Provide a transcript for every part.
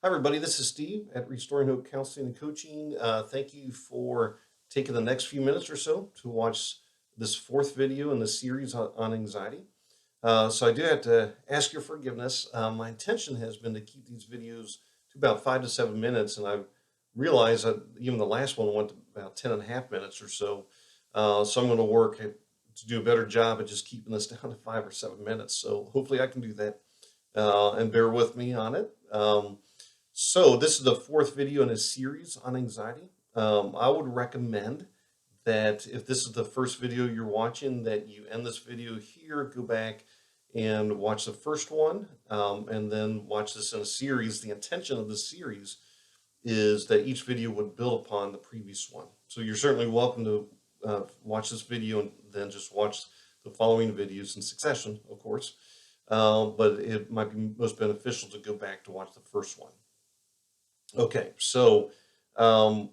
Hi, everybody. This is Steve at Restoring Hope Counseling and Coaching. Thank you for taking the next few minutes or so to watch this fourth video in the series on anxiety. So I do have to ask your forgiveness. My intention has been to keep these videos to about 5 to 7 minutes, and I've realized that even the last one went to about 10.5 minutes or so. So I'm going to work to do a better job at just keeping this down to 5 or 7 minutes. So hopefully I can do that and bear with me on it. So this is the fourth video in a series on anxiety. I would recommend that if this is the first video you're watching, that you end this video here, go back and watch the first one, and then watch this in a series. The intention of this series is that each video would build upon the previous one. So you're certainly welcome to watch this video and then just watch the following videos in succession, of course. But it might be most beneficial to go back to watch the first one. Okay, so um,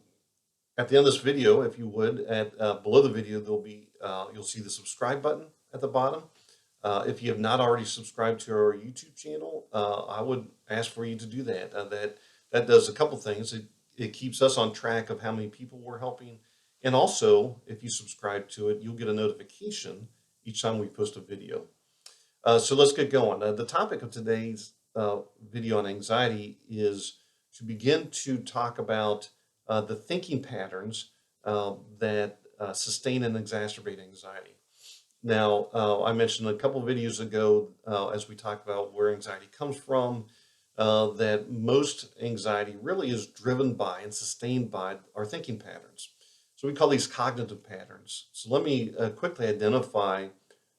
at the end of this video, if you would, at below the video, there'll be you'll see the subscribe button at the bottom. If you have not already subscribed to our YouTube channel, I would ask for you to do that. That does a couple things. It keeps us on track of how many people we're helping, and also if you subscribe to it, you'll get a notification each time we post a video. So let's get going. The topic of today's video on anxiety is to begin to talk about the thinking patterns that sustain and exacerbate anxiety. Now, I mentioned a couple videos ago, as we talked about where anxiety comes from, that most anxiety really is driven by and sustained by our thinking patterns. So we call these cognitive patterns. So let me quickly identify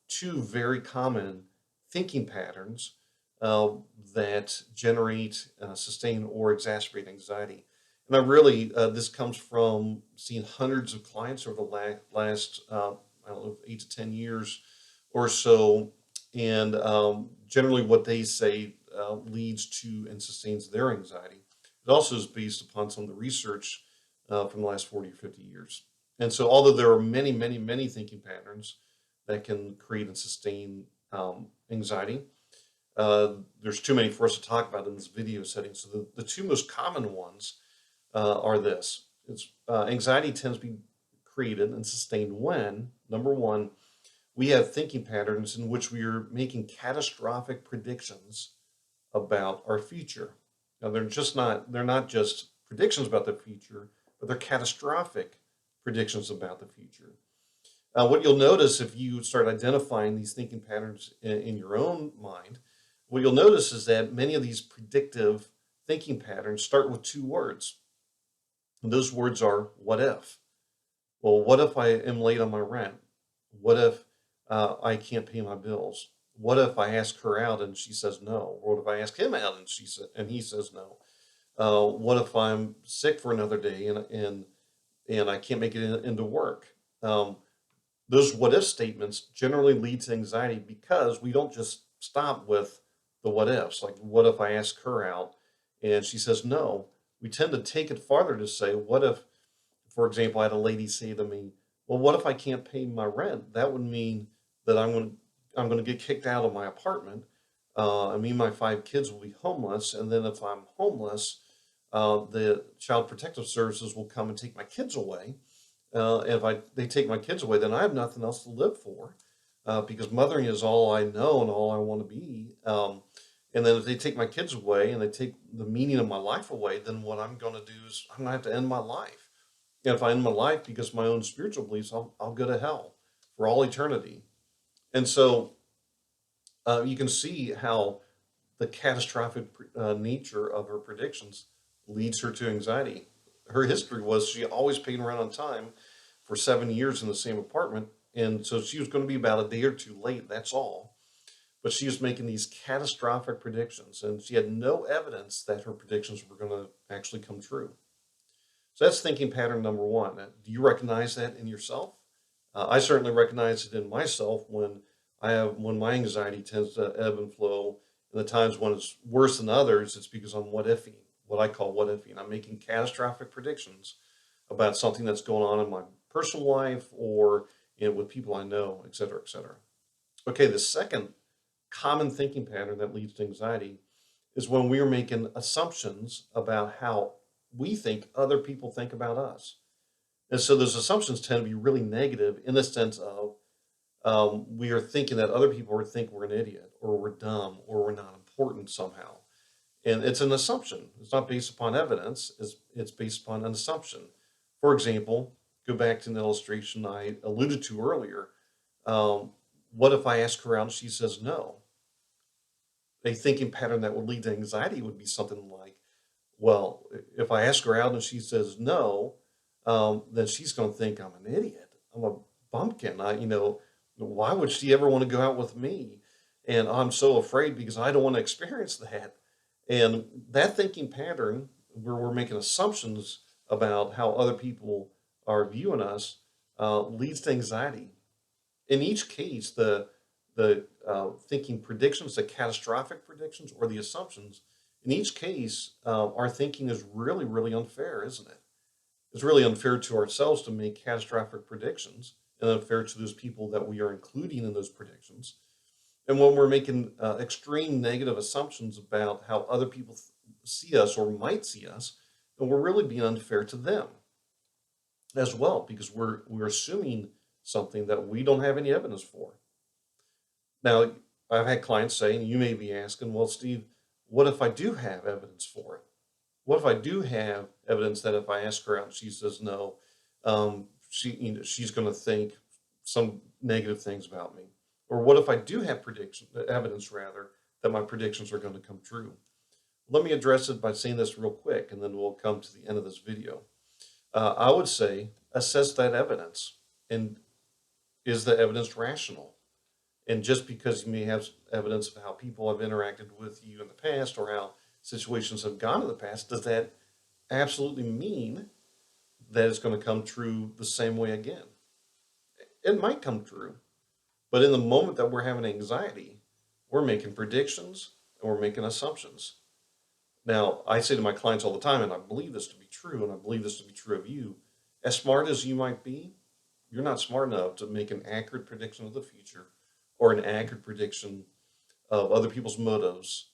two very common thinking patterns uh, that generate, sustain, or exacerbate anxiety. And I really, this comes from seeing hundreds of clients over the last, I don't know, 8 to 10 years or so. And generally, what they say leads to and sustains their anxiety. It also is based upon some of the research from the last 40 or 50 years. And so, although there are many, many, many thinking patterns that can create and sustain anxiety, there's too many for us to talk about in this video setting. So the two most common ones are this. Anxiety tends to be created and sustained when, number one, we have thinking patterns in which we are making catastrophic predictions about our future. Now they're not just predictions about the future, but they're catastrophic predictions about the future. What you'll notice if you start identifying these thinking patterns in your own mind, what you'll notice is that many of these predictive thinking patterns start with two words. And those words are what if? Well, what if I am late on my rent? What if I can't pay my bills? What if I ask her out and she says no? Or what if I ask him out and he says no? What if I'm sick for another day and I can't make it into work? Those what if statements generally lead to anxiety because we don't just stop with the what ifs. Like, what if I ask her out and she says no? We tend to take it farther to say, what if, for example, I had a lady say to me, well, what if I can't pay my rent? That would mean that I'm going to get kicked out of my apartment. Me and my 5 kids will be homeless. And then if I'm homeless, the Child Protective Services will come and take my kids away. They take my kids away, then I have nothing else to live for, because mothering is all I know and all I want to be. And then if they take my kids away and they take the meaning of my life away, then what I'm going to do is I'm going to have to end my life. And if I end my life because of my own spiritual beliefs, I'll go to hell for all eternity. And so you can see how the catastrophic nature of her predictions leads her to anxiety. Her history was she always paid rent on time for 7 years in the same apartment. And so she was going to be about a day or two late. That's all. But she was making these catastrophic predictions, and she had no evidence that her predictions were going to actually come true. So that's thinking pattern number one. Do you recognize that in yourself? I certainly recognize it in myself when my anxiety tends to ebb and flow. And the times when it's worse than others, it's because I'm what ifing, what I call what ifing. I'm making catastrophic predictions about something that's going on in my personal life or with people I know, et cetera, et cetera. Okay, the second common thinking pattern that leads to anxiety is when we are making assumptions about how we think other people think about us. And so those assumptions tend to be really negative in the sense of we are thinking that other people would think we're an idiot or we're dumb or we're not important somehow. And it's an assumption. It's not based upon evidence. It's based upon an assumption. For example, go back to the illustration I alluded to earlier. Um, what if I ask her out and she says no? A thinking pattern that would lead to anxiety would be something like, well, if I ask her out and she says no, then she's going to think I'm an idiot. I'm a bumpkin. Why would she ever want to go out with me? And I'm so afraid because I don't want to experience that. And that thinking pattern, where we're making assumptions about how other people are viewing us, leads to anxiety. In each case, the thinking predictions, the catastrophic predictions, or the assumptions, in each case, our thinking is really, really unfair, isn't it? It's really unfair to ourselves to make catastrophic predictions, and unfair to those people that we are including in those predictions. And when we're making extreme negative assumptions about how other people see us or might see us, then we're really being unfair to them as well, because we're assuming something that we don't have any evidence for. Now, I've had clients say, and you may be asking, well, Steve, what if I do have evidence for it? What if I do have evidence that if I ask her out and she says no, she's going to think some negative things about me? Or what if I do have evidence rather, that my predictions are going to come true? Let me address it by saying this real quick, and then we'll come to the end of this video. I would say assess that evidence, and is the evidence rational? And just because you may have evidence of how people have interacted with you in the past or how situations have gone in the past, does that absolutely mean that it's going to come true the same way again? It might come true, but in the moment that we're having anxiety, we're making predictions and we're making assumptions. Now, I say to my clients all the time, and I believe this to be true, and I believe this to be true of you, as smart as you might be, you're not smart enough to make an accurate prediction of the future or an accurate prediction of other people's motives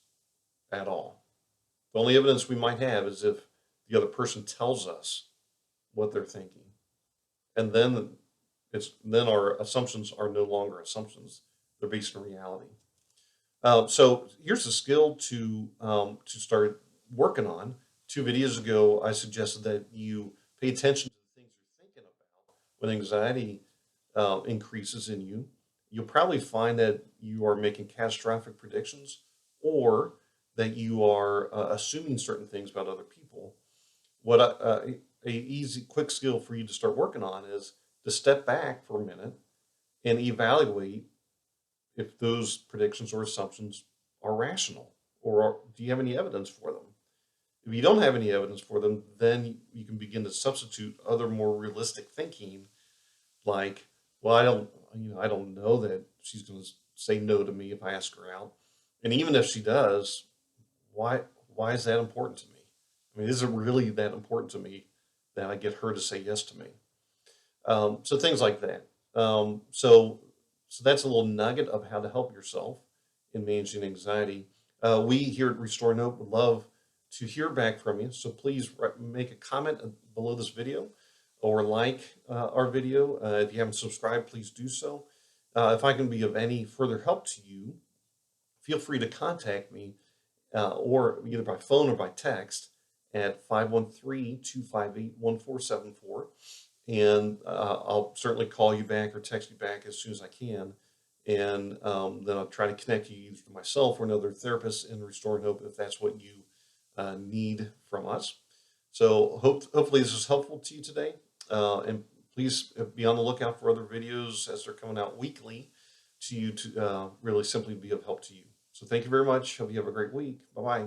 at all. The only evidence we might have is if the other person tells us what they're thinking. And then our assumptions are no longer assumptions. They're based in reality. So here's a skill to start working on. 2 videos ago, I suggested that you pay attention to the things you're thinking about when anxiety increases in you. You'll probably find that you are making catastrophic predictions, or that you are assuming certain things about other people. What a easy, quick skill for you to start working on is to step back for a minute and evaluate if those predictions or assumptions are rational, or do you have any evidence for them? If you don't have any evidence for them, then you can begin to substitute other more realistic thinking, like, well, I don't know that she's going to say no to me if I ask her out, and even if she does, why why is that important to me? I mean, is it really that important to me that I get her to say yes to me? So things like that. So that's a little nugget of how to help yourself in managing anxiety. We here at Restore Hope would love to hear back from you. So please make a comment below this video, or like our video. If you haven't subscribed, please do so. If I can be of any further help to you, feel free to contact me, or either by phone or by text at 513-258-1474. And I'll certainly call you back or text you back as soon as I can. And then I'll try to connect you either to myself or another therapist in Restoring Hope if that's what you need from us. So hopefully this is helpful to you today. And please be on the lookout for other videos as they're coming out weekly to you to really simply be of help to you. So thank you very much. Hope you have a great week. Bye-bye.